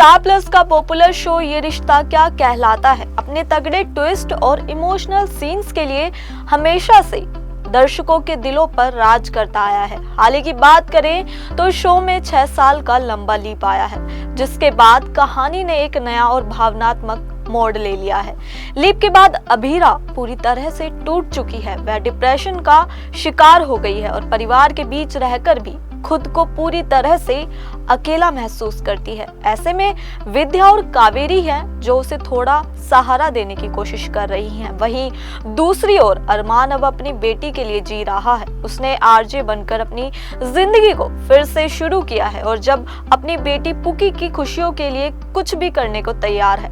Star plus का popular show ये रिश्ता क्या कहलाता है अपने तगड़े ट्विस्ट और इमोशनल सीन्स के लिए हमेशा से दर्शकों के दिलों पर राज करता आया है। हाल ही की बात करें तो शो में 6 साल का लंबा लीप आया है, जिसके बाद कहानी ने एक नया और भावनात्मक मोड़ ले लिया है। लीप के बाद अभीरा पूरी तरह से टूट चुकी है। वह डिप्रेशन का शिकार हो गई है और परिवार के बीच रहकर भी खुद को पूरी तरह से अकेला महसूस करती है। ऐसे में विद्या और कावेरी हैं जो उसे थोड़ा सहारा देने की कोशिश कर रही हैं। वहीं दूसरी ओर अरमान अब अपनी बेटी के लिए जी रहा है। उसने आरजे बनकर अपनी जिंदगी को फिर से शुरू किया है और जब अपनी बेटी पुकी की खुशियों के लिए कुछ भी करने को तैयार है।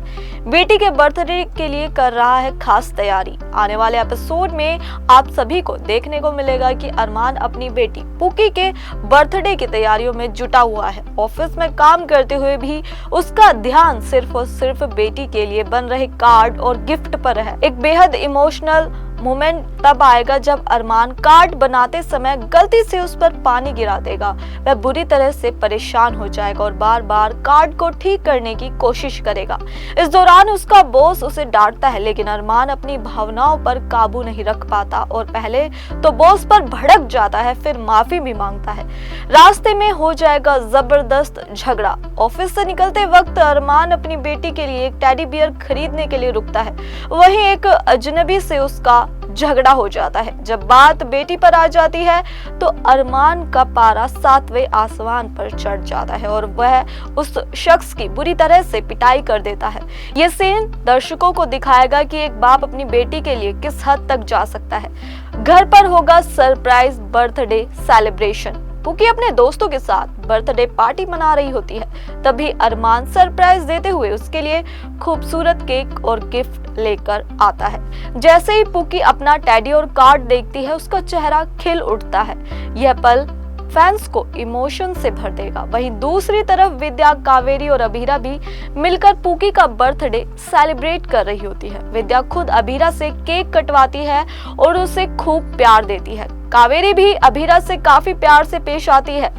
बेटी के बर्थडे के लिए कर रहा है खास तैयारी। आने वाले एपिसोड में आप सभी को देखने को मिलेगा कि अरमान अपनी बेटी पुकी के बर्थडे की तैयारियों में जुटा हुआ है। ऑफिस में काम करते हुए भी उसका ध्यान सिर्फ और सिर्फ बेटी के लिए बन रहे कार्ड और गिफ्ट पर है। एक बेहद इमोशनल मोमेंट तब आएगा जब अरमान कार्ड बनाते समय गलती से उस पर पानी गिरा देगा। वह बुरी तरह से परेशान हो जाएगा और बार बार कार्ड को ठीक करने की कोशिश करेगा। इस दौरान उसका बॉस उसे डांटता है, लेकिन अरमान अपनी भावनाओं पर काबू नहीं रख पाता और पहले तो बॉस पर भड़क जाता है, फिर माफी भी मांगता है। रास्ते में हो जाएगा जबरदस्त झगड़ा। ऑफिस से निकलते वक्त अरमान अपनी बेटी के लिए एक टेडी बियर खरीदने के लिए रुकता है। वहीं एक अजनबी से उसका झगड़ा हो जाता है। जब बात बेटी पर आ जाती है तो अरमान का पारा 7वें आसमान पर चढ़ जाता है और वह उस शख्स की बुरी तरह से पिटाई कर देता है। ये सीन दर्शकों को दिखाएगा कि एक बाप अपनी बेटी के लिए किस हद तक जा सकता है। घर पर होगा सरप्राइज बर्थडे सेलिब्रेशन। पुकी अपने दोस्तों के साथ बर्थडे पार्टी मना रही होती है। तभी अरमान सरप्राइज देते हुए उसके लिए खूबसूरत केक और गिफ्ट लेकर आता है। जैसे ही पुकी अपना टेडी और कार्ड देखती है, उसका चेहरा खिल उठता है। यह पल फैंस को इमोशन से भर देगा। वहीं दूसरी तरफ विद्या, कावेरी और अभीरा भी मिलकर पुकी का बर्थडे सेलिब्रेट कर रही होती है। विद्या खुद अभीरा से केक कटवाती है और उसे खूब प्यार देती है। कावेरी भी अभीरा से काफी प्यार से पेश आती है।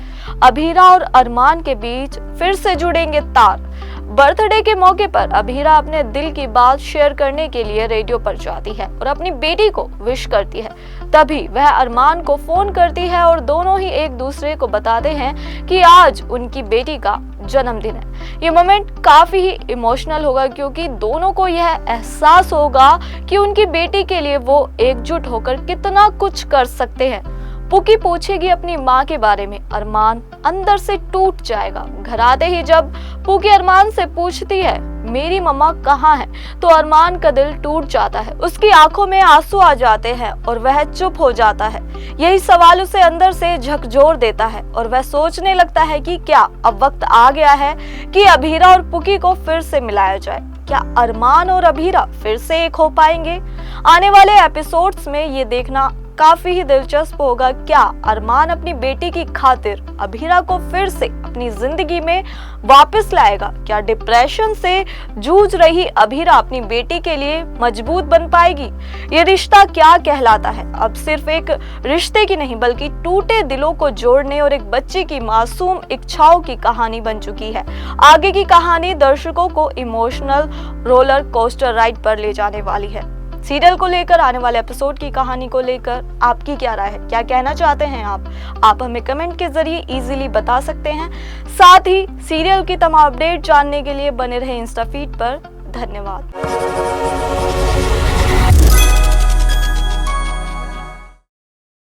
अभीरा और अरमान के बीच फिर से जुड़ेंगे तार। बर्थडे के मौके पर अभीरा अपने दिल की बात शेयर करने के लिए रेडियो पर जाती है और अपनी बेटी को विश करती है। तभी वह अरमान को फोन करती है और दोनों ही एक दूसरे को बताते हैं कि आज उनकी बेटी का जन्मदिन है। ये मोमेंट काफी ही इमोशनल होगा क्योंकि दोनों को यह एहसास होगा कि उनकी बेटी के लिए वो एकजुट होकर कितना कुछ कर सकते हैं। पुकी पूछेगी अपनी माँ के बारे में। अरमान अंदर से टूट जाएगा। घर आते ही जब पुकी अरमान से पूछती है मेरी मम्मा कहाँ है, तो अरमान का दिल टूट जाता है। उसकी आंखों में आंसू आ जाते हैं और वह चुप हो जाता है। यही सवाल उसे अंदर से झकझोर देता है और वह सोचने लगता है कि क्या अब वक्त आ गया है कि अभीरा और पुकी को फिर से मिलाया जाए। क्या अरमान और अभीरा फिर से एक हो पाएंगे? आने वाले एपिसोड्स में ये देखना काफी ही दिलचस्प होगा। क्या अरमान अपनी बेटी की खातिर अभीरा को फिर से अपनी जिंदगी में वापस लाएगा? क्या डिप्रेशन से जूझ रही अभीरा अपनी बेटी के लिए मजबूत बन पाएगी? ये रिश्ता क्या कहलाता है अब सिर्फ एक रिश्ते की नहीं बल्कि टूटे दिलों को जोड़ने और एक बच्चे की मासूम इच्छाओं की कहानी बन चुकी है। आगे की कहानी दर्शकों को इमोशनल रोलर कोस्टर राइड पर ले जाने वाली है। सीरियल को लेकर आने वाले एपिसोड की कहानी को लेकर आपकी क्या राय है? क्या कहना चाहते हैं आप हमें कमेंट के जरिए इजीली बता सकते हैं। साथ ही सीरियल की तमाम अपडेट जानने के लिए बने रहे इंस्टा फीड पर। धन्यवाद।